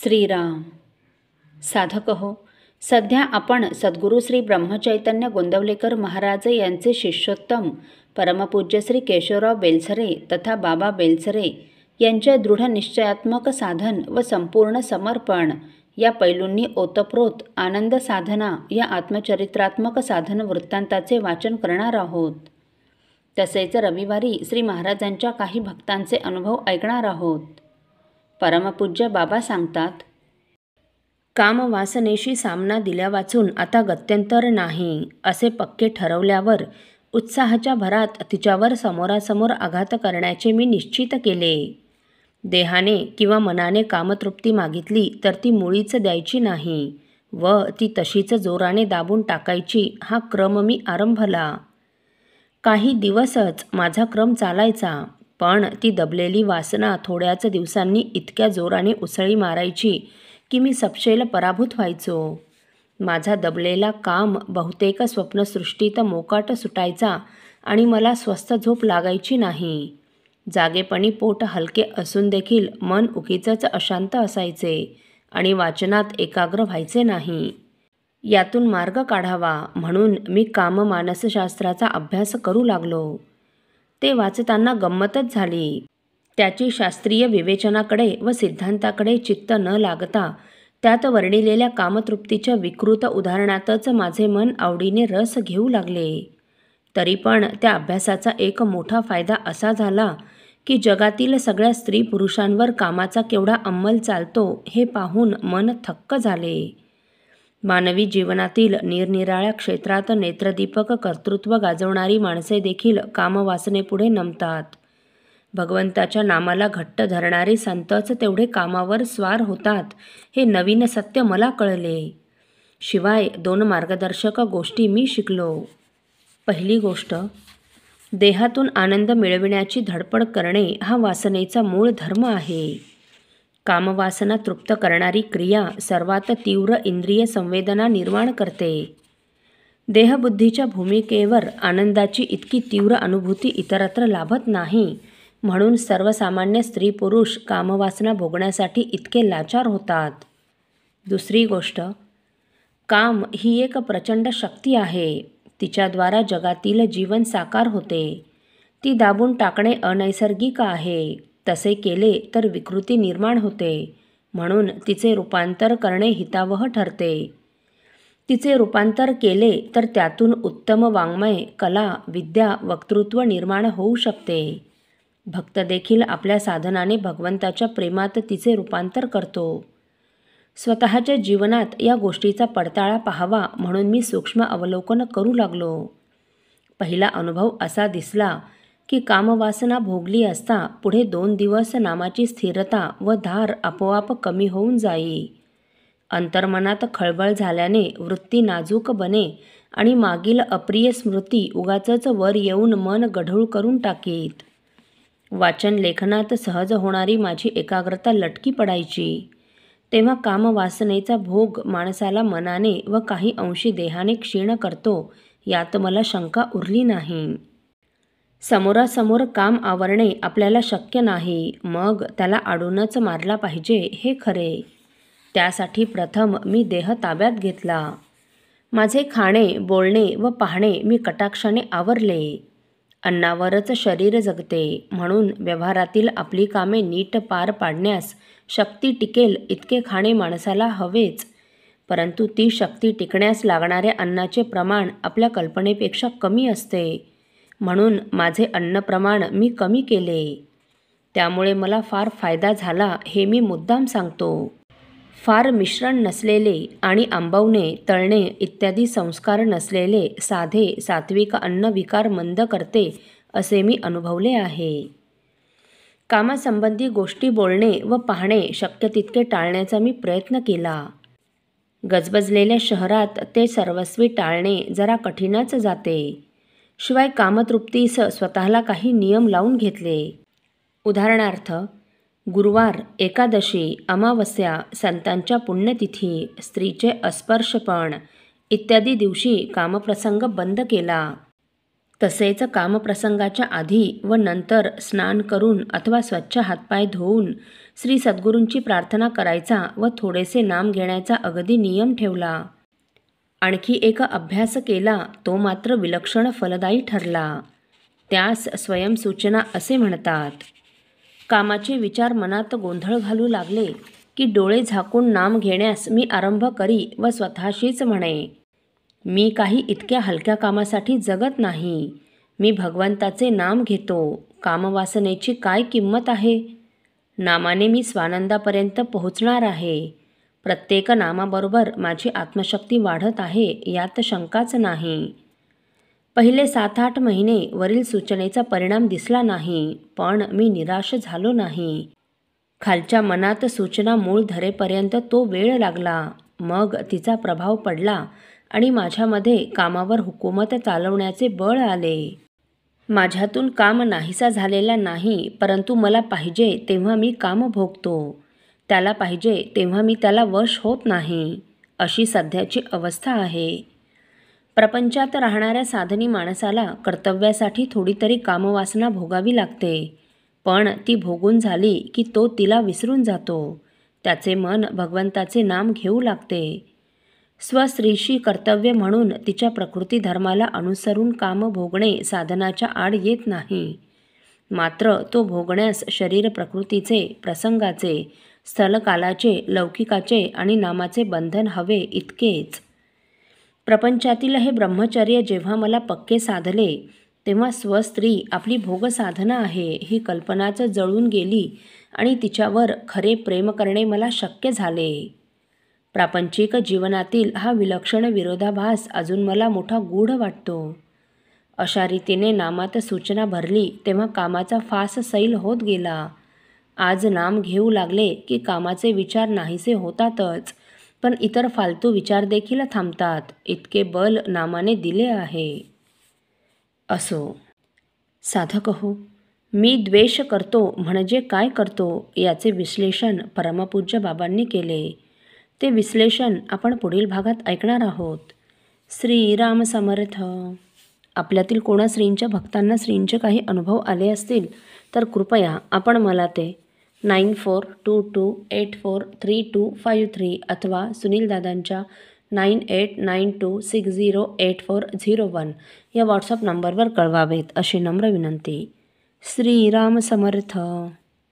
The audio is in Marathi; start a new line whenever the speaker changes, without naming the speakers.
श्रीराम. साधक हो, सध्या आपण सद्गुरू श्री ब्रह्मचैतन्य गोंदवलेकर महाराज यांचे शिष्योत्तम परमपूज्य श्री केशवराव बेलसरे तथा बाबा बेलसरे यांच्या दृढ निश्चयात्मक साधन व संपूर्ण समर्पण या पैलूंनी ओतप्रोत आनंद साधना या आत्मचरित्रात्मक साधन वृत्तांताचे वाचन करणार आहोत. तसेच रविवारी श्री महाराजांच्या काही भक्तांचे अनुभव ऐकणार आहोत. परमपूज्य बाबा सांगतात, कामवासनेशी सामना दिल्या वाचून आता गत्यंतर नाही असे पक्के ठरवल्यावर उत्साहाच्या भरात तिच्यावर समोरासमोर आघात करण्याचे मी निश्चित केले. देहाने किंवा मनाने कामतृप्ती मागितली तर ती मुळीच द्यायची नाही व ती तशीच जोराने दाबून टाकायची हा क्रम मी आरंभला. काही दिवसच माझा क्रम चालायचा, पण ती दबलेली वासना थोड्याच दिवसांनी इतक्या जोराने उसळी मारायची की मी सपशेल पराभूत व्हायचो. माझा दबलेला काम बहुतेक स्वप्नसृष्टीत मोकाट सुटायचा आणि मला स्वस्थ झोप लागायची नाही. जागेपणी पोट हलके असून देखील मन उगीचच अशांत असायचे आणि वाचनात एकाग्र व्हायचे नाही. यातून मार्ग काढावा म्हणून मी काममानसशास्त्राचा अभ्यास करू लागलो. ते वाचताना गंमतच झाली. त्याची शास्त्रीय विवेचनाकडे व सिद्धांताकडे चित्त न लागता त्यात वर्णिलेल्या कामतृप्तीच्या विकृत उदाहरणातच माझे मन आवडीने रस घेऊ लागले. तरी पण त्या अभ्यासाचा एक मोठा फायदा असा झाला की जगातील सगळ्या स्त्री पुरुषांवर कामाचा केवढा अंमल चालतो हे पाहून मन थक्क झाले. मानवी जीवनातील निरनिराळ्या क्षेत्रात नेत्रदीपक कर्तृत्व गाजवणारी माणसे देखील कामवासनेपुढे नमतात. भगवंताच्या नामाला घट्ट धरणारे संतच तेवढे कामावर स्वार होतात हे नवीन सत्य मला कळले. शिवाय 2 मार्गदर्शक गोष्टी मी शिकलो. पहिली गोष्ट, देहातून आनंद मिळविण्याची धडपड करणे हा वासनेचा मूळ धर्म आहे. कामवासना तृप्त करणारी क्रिया सर्वात तीव्र इंद्रिय संवेदना निर्माण करते. देहबुद्धीच्या भूमिकेवर आनंदाची इतकी तीव्र अनुभूती इतरत्र लाभत नाही, म्हणून सर्वसामान्य स्त्री पुरुष कामवासना भोगण्यासाठी इतके लाचार होतात. दुसरी गोष्ट, काम ही एक प्रचंड शक्ती आहे. तिच्याद्वारा जगातील जीवन साकार होते. ती दाबून टाकणे अनैसर्गिक आहे. तसे केले तर विकृती निर्माण होते, म्हणून तिचे रूपांतर करणे हितावह ठरते. तिचे रूपांतर केले तर त्यातून उत्तम वाङ्मय, कला, विद्या, वक्तृत्व निर्माण होऊ शकते. भक्त देखील आपल्या साधनाने भगवंताच्या प्रेमात तिचे रूपांतर करतो. स्वतःच्या जीवनात या गोष्टीचा पडताळा पाहावा म्हणून मी सूक्ष्म अवलोकन करू लागलो. पहिला अनुभव असा दिसला की कामवासना भोगली असता पुढे 2 दिवस नामाची स्थिरता व धार आपोआप कमी होऊन जाई. अंतर्मनात खळबळ झाल्याने वृत्ती नाजूक बने आणि मागील अप्रिय स्मृती उगाचच वर येऊन मन गढूळ करून टाकीत. वाचन लेखनात सहज होणारी माझी एकाग्रता लटकी पडायची. तेव्हा कामवासनेचा भोग माणसाला मनाने व काही अंशी देहाने क्षीण करतो यात मला शंका उरली नाही. समोरासमोर काम आवरणे आपल्याला शक्य नाही, मग त्याला आडूनच मारला पाहिजे हे खरे. त्यासाठी प्रथम मी देह ताब्यात घेतला. माझे खाणे, बोलणे व पाहणे मी कटाक्षाने आवरले. अन्नावरच शरीर जगते, म्हणून व्यवहारातील आपली कामे नीट पार पाडण्यास शक्ती टिकेल इतके खाणे माणसाला हवेच, परंतु ती शक्ती टिकण्यास लागणाऱ्या अन्नाचे प्रमाण आपल्या कल्पनेपेक्षा कमी असते, म्हणून माझे अन्नप्रमाण मी कमी केले. त्यामुळे मला फार फायदा झाला हे मी मुद्दाम सांगतो. फार मिश्रण नसलेले आणि आंबवणे, तळणे इत्यादी संस्कार नसलेले साधे सात्विक अन्न विकार मंद करते असे मी अनुभवले आहे. कामासंबंधी गोष्टी बोलणे व पाहणे शक्य तितके टाळण्याचा मी प्रयत्न केला. गजबजलेल्या शहरात ते सर्वस्वी टाळणे जरा कठीणच जाते. शिवाय कामतृप्तीस स्वतःला काही नियम लावून घेतले. उदाहरणार्थ, गुरुवार, एकादशी, अमावस्या, संतांच्या पुण्यतिथी, स्त्रीचे अस्पर्शपण इत्यादी दिवशी कामप्रसंग बंद केला. तसेच कामप्रसंगाच्या आधी व नंतर स्नान करून अथवा स्वच्छ हातपाय धुवून श्री सद्गुरूंची प्रार्थना करायचा व थोडेसे नाम घेण्याचा अगदी नियम ठेवला. आणखी एक अभ्यास केला, तो मात्र विलक्षण फलदायी ठरला. त्यास स्वयंसूचना असे म्हणतात. कामाचे विचार मनात गोंधळ घालू लागले की डोळे झाकून नाम घेण्यास मी आरंभ करी व स्वतःशीच म्हणे, मी काही इतक्या हलक्या कामासाठी जगत नाही. मी भगवंताचे नाम घेतो. कामवासनेची काय किंमत आहे? नामाने मी स्वानंदापर्यंत पोहोचणार आहे. प्रत्येक नामाबरोबर माझी आत्मशक्ती वाढत आहे, यात शंकाच नाही. पहिले 7-8 महिने वरील सूचनेचा परिणाम दिसला नाही, पण मी निराश झालो नाही. खालच्या मनात सूचना मूळ धरेपर्यंत तो वेळ लागला. मग तिचा प्रभाव पडला आणि माझ्यामध्ये कामावर हुकूमत चालवण्याचे बळ आले. माझ्यातून काम नाहीसा झालेला नाही, परंतु मला पाहिजे तेव्हा मी काम भोगतो. त्याला पाहिजे तेव्हा मी त्याला वश होत नाही. अशी सध्याची अवस्था आहे. प्रपंचात राहणाऱ्या साधनी माणसाला कर्तव्यासाठी थोडी तरी कामवासना भोगावी लागते, पण ती भोगून झाली की तो तिला विसरून जातो. त्याचे मन भगवंताचे नाम घेऊ लागते. स्वस्त्रीशी कर्तव्य म्हणून तिच्या प्रकृती धर्माला अनुसरून काम भोगणे साधनाच्या आड येत नाही. मात्र तो भोगण्यास शरीर प्रकृतीचे, प्रसंगाचे, स्थलकालाचे, लौकिकाचे आणि नामाचे बंधन हवे इतकेच. प्रपंचातील हे ब्रह्मचर्य जेव्हा मला पक्के साधले, तेव्हा स्वस्त्री आपली भोगसाधना आहे ही कल्पनाच जळून गेली आणि तिच्यावर खरे प्रेम करणे मला शक्य झाले. प्रापंचिक जीवनातील हा विलक्षण विरोधाभास अजून मला मोठा गूढ वाटतो. अशा रीतीने नामात सूचना भरली तेव्हा कामाचा फास सैल होत गेला. आज नाम घेऊ लागले की कामाचे विचार नाहीसे होतातच, पण इतर फालतू विचार देखील थांबतात. इतके बल नामाने दिले आहे. असो. साधक हो, मी द्वेष करतो म्हणजे काय करतो याचे विश्लेषण परमपूज्य बाबांनी केले. ते विश्लेषण आपण पुढील भागात ऐकणार आहोत. श्रीराम समर्थ. आपल्यातील कोणा श्रींच्या भक्तांना श्रींचे काही अनुभव आले असतील तर कृपया आपण मला ते 9422843253 अथवा सुनील दादांच्या 9892608401 या व्हॉट्सअप नंबरवर कळवावेत अशी नम्र विनंती. श्रीराम समर्थ.